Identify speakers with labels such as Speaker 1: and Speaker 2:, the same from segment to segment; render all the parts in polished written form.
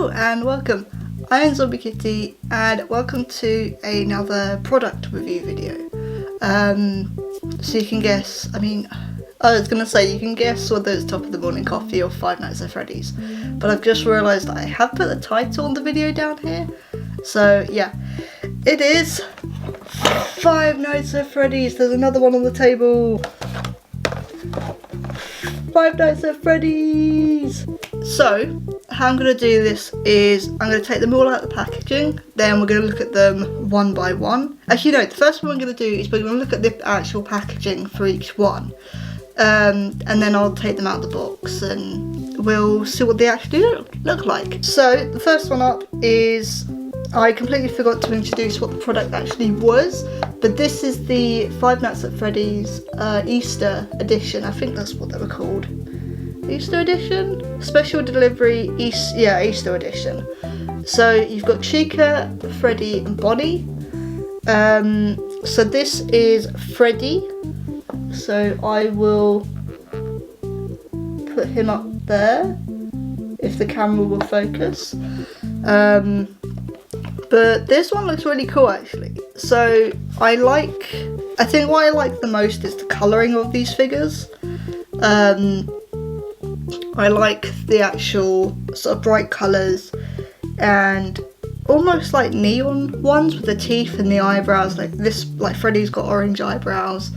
Speaker 1: Hello and welcome. I am Zombie Kitty and welcome to another product review video. So you can guess, I was going to say you can guess whether it's Top of the Morning Coffee or Five Nights at Freddy's, but I've just realised I have put the title on the video down here. So yeah, it is Five Nights at Freddy's. There's another one on the table. Five Nights at Freddy's. So how I'm going to do this is I'm going to take them all out of the packaging, then we're going to look at them one by one. Actually no, the first one I'm going to do is we're going to look at the actual packaging for each one, and then I'll take them out of the box and we'll see what they actually look like. So the first one up is, I completely forgot to introduce what the product actually was, but this is the Five Nights at Freddy's Easter edition. I think that's what they were called. Easter edition? Special delivery Easter edition. So you've got Chica, Freddy and Bonnie. So this is Freddy. So I will put him up there if the camera will focus. But this one looks really cool actually. So I think what I like the most is the colouring of these figures. I like the actual sort of bright colours and almost like neon ones with the teeth and the eyebrows, like Freddy's got orange eyebrows,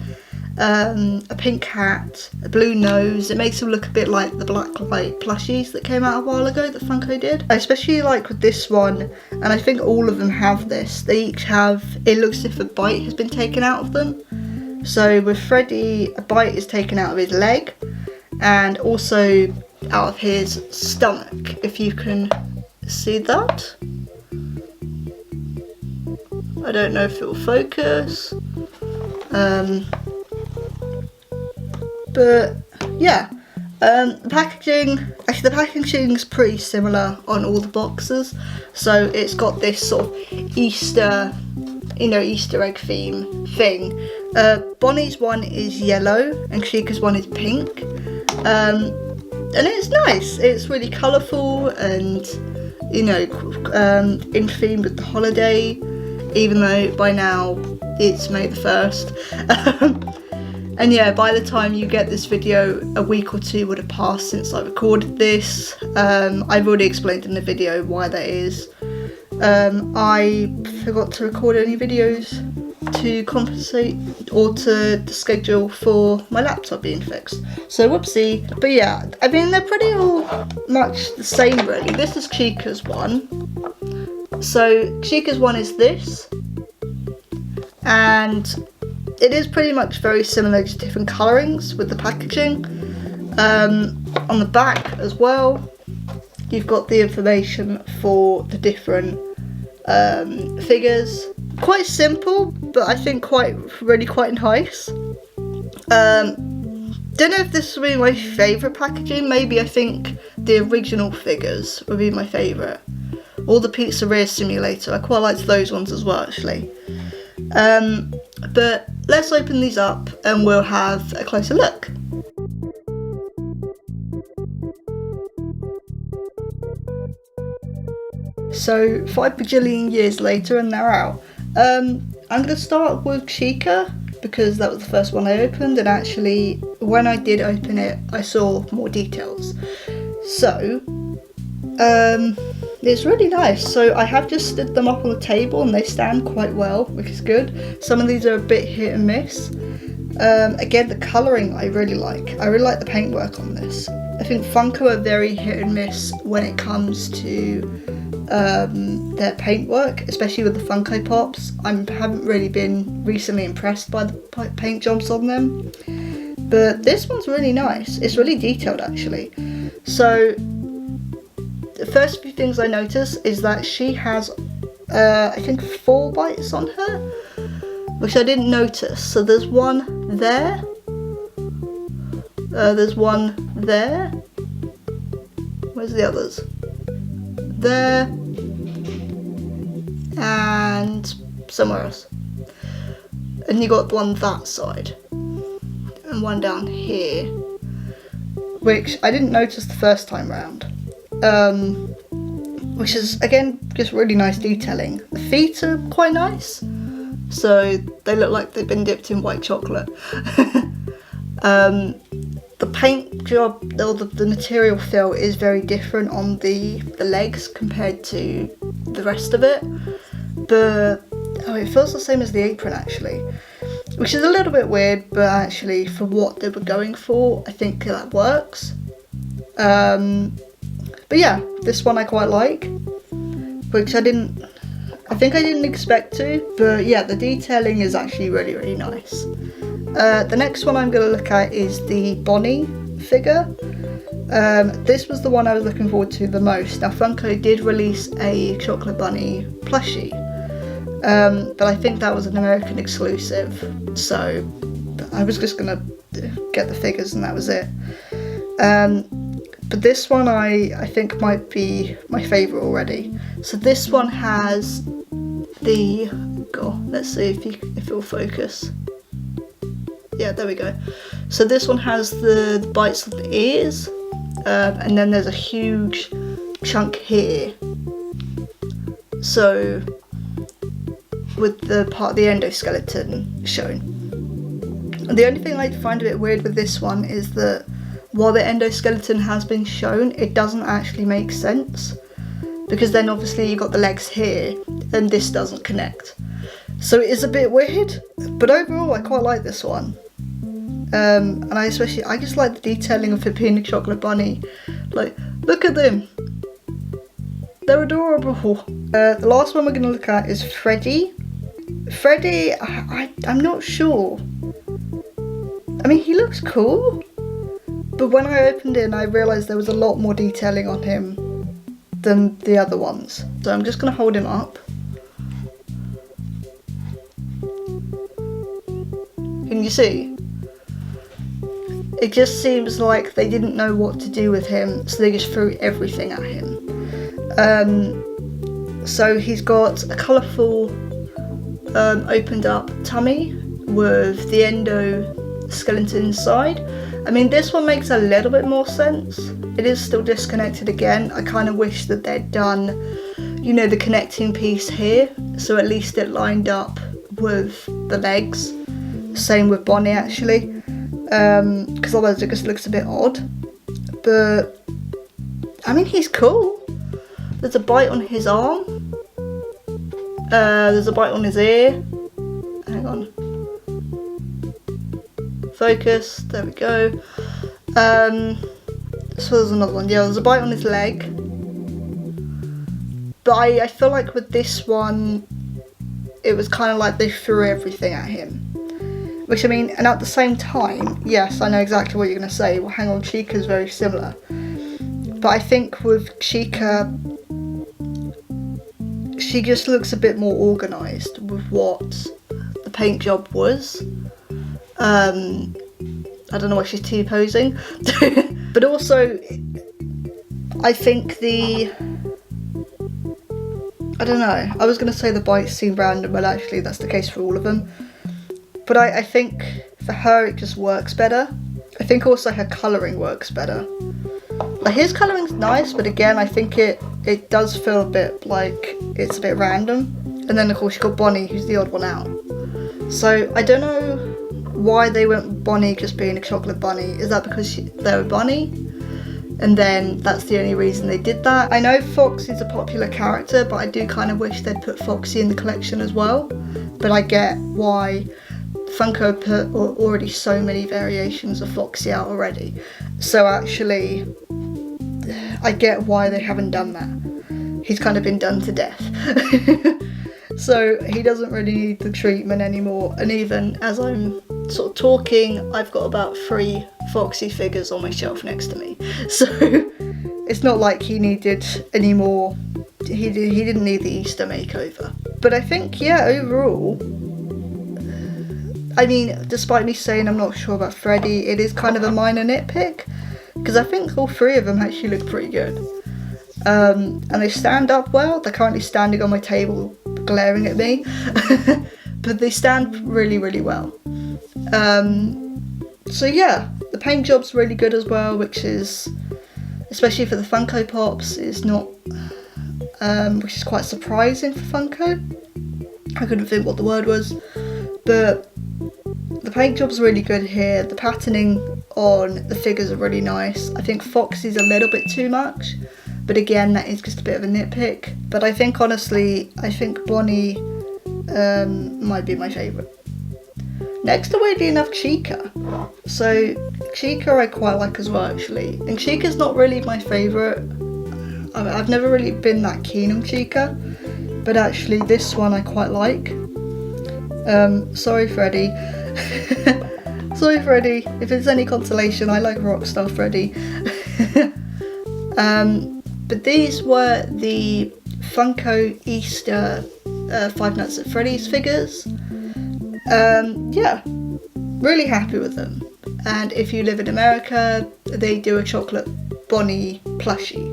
Speaker 1: a pink hat, a blue nose. It makes him look a bit like the black light plushies that came out a while ago that Funko did. I especially like with this one, and I think all of them have this, they each have, it looks as if a bite has been taken out of them. So with Freddy, a bite is taken out of his leg and also out of his stomach, if you can see that. I don't know if it will focus. But yeah, the packaging is pretty similar on all the boxes. So it's got this sort of Easter egg thing. Bonnie's one is yellow and Chica's one is pink. And it's nice. It's really colourful and in theme with the holiday, even though by now it's May the 1st. And yeah, by the time you get this video, a week or two would have passed since I recorded this. I've already explained in the video why that is. I forgot to record any videos to compensate or to schedule for my laptop being fixed. So whoopsie. But yeah, they're pretty all much the same really. This is Chica's one. So Chica's one is this. And it is pretty much very similar, just different colourings with the packaging. On the back as well, you've got the information for the different figures. Quite simple, but I think really quite nice. Don't know if this would be my favourite packaging. Maybe I think the original figures would be my favourite. Or the Pizzeria Simulator, I quite liked those ones as well actually. But let's open these up and we'll have a closer look. So 5 bajillion years later and they're out. I'm going to start with Chica because that was the first one I opened, and actually when I did open it I saw more details. So it's really nice. So I have just stood them up on the table and they stand quite well, which is good. Some of these are a bit hit and miss. Again, the colouring I really like. I really like the paintwork on this. I think Funko are very hit and miss when it comes to their paintwork, especially with the Funko Pops. I haven't really been recently impressed by the paint jobs on them. But this one's really nice. It's really detailed actually. So the first few things I notice is that she has, I think 4 bites on her, which I didn't notice. So there's one there, there's one there, where's the others? There, and somewhere else. And you got one that side, and one down here, which I didn't notice the first time round. which is again just really nice detailing. The feet are quite nice, so they look like they've been dipped in white chocolate. The paint job, or the material feel is very different on the legs compared to the rest of it. It feels the same as the apron actually, which is a little bit weird, but actually for what they were going for, I think that works. But yeah, this one I quite like, which I didn't expect to, but yeah, the detailing is actually really, really nice. The next one I'm going to look at is the Bonnie figure. This was the one I was looking forward to the most. Now Funko did release a chocolate bunny plushie, but I think that was an American exclusive, so I was just going to get the figures and that was it. But this one I think might be my favourite already. So this one has the, let's see if it will focus. Yeah, there we go. So this one has the bites of the ears, and then there's a huge chunk here. So with the part of the endoskeleton shown. And the only thing I find a bit weird with this one is that while the endoskeleton has been shown, it doesn't actually make sense, because then obviously you've got the legs here and this doesn't connect. So it is a bit weird, but overall I quite like this one. And I just like the detailing of it being a chocolate bunny. Like, look at them, they're adorable. The last one we're going to look at is Freddy. Freddy, I'm not sure. I mean, he looks cool, but when I opened it I realised there was a lot more detailing on him than the other ones. So I'm just going to hold him up. Can you see? It just seems like they didn't know what to do with him, so they just threw everything at him. So he's got a colourful opened up tummy with the endoskeleton inside. I mean, this one makes a little bit more sense. It is still disconnected again. I kind of wish that they'd done, you know, the connecting piece here, so at least it lined up with the legs. Same with Bonnie actually, because otherwise it just looks a bit odd. But I mean, he's cool. There's a bite on his arm. There's a bite on his ear. Hang on. Focus. There we go. So there's another one. Yeah, there's a bite on his leg. But I feel like with this one, it was kind of like they threw everything at him. Which, I mean, and at the same time, yes, I know exactly what you're going to say. Well, hang on, Chica's very similar. But I think with Chica, she just looks a bit more organised with what the paint job was. I don't know why she's T-posing. But also, I think I don't know, I was going to say the bites seem random, but actually that's the case for all of them. But I think for her it just works better. I think also her colouring works better. Like, his colouring's nice, but again I think it does feel a bit like it's a bit random. And then of course you've got Bonnie, who's the odd one out. So I don't know why they went with Bonnie just being a chocolate bunny. Is that because they're a bunny? And then that's the only reason they did that. I know Foxy's a popular character, but I do kind of wish they'd put Foxy in the collection as well. But I get why Funko put already so many variations of Foxy out already. So actually, I get why they haven't done that. He's kind of been done to death. So he doesn't really need the treatment anymore. And even as I'm sort of talking, I've got about 3 Foxy figures on my shelf next to me. So it's not like he needed any more. He didn't need the Easter makeover. But I think, yeah, overall, I mean, despite me saying I'm not sure about Freddy, it is kind of a minor nitpick, because I think all 3 of them actually look pretty good. And they stand up well. They're currently standing on my table glaring at me, but they stand really, really well. So yeah, the paint job's really good as well, which is, especially for the Funko Pops, is not, which is quite surprising for Funko. I couldn't think what the word was, but the paint job's really good here. The patterning on the figures are really nice. I think Foxy's a little bit too much, but again, that is just a bit of a nitpick. But I think honestly, I think Bonnie might be my favourite. Next, weirdly enough, Chica. So Chica I quite like as well, actually. And Chica's not really my favourite. I've never really been that keen on Chica, but actually this one I quite like. Sorry Freddy. Sorry Freddy, if it's any consolation, I like Rockstar Freddy. But these were the Funko Easter Five Nights at Freddy's figures. Yeah, really happy with them. And if you live in America, they do a chocolate Bonnie plushie,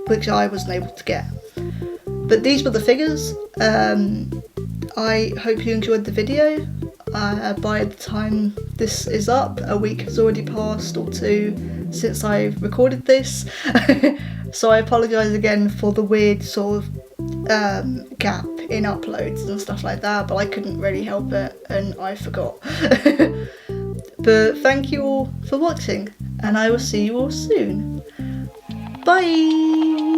Speaker 1: which I wasn't able to get. But these were the figures. I hope you enjoyed the video. By the time this is up, a week has already passed or two since I recorded this. So I apologise again for the weird sort of gap in uploads and stuff like that, but I couldn't really help it and I forgot. But thank you all for watching, and I will see you all soon. Bye!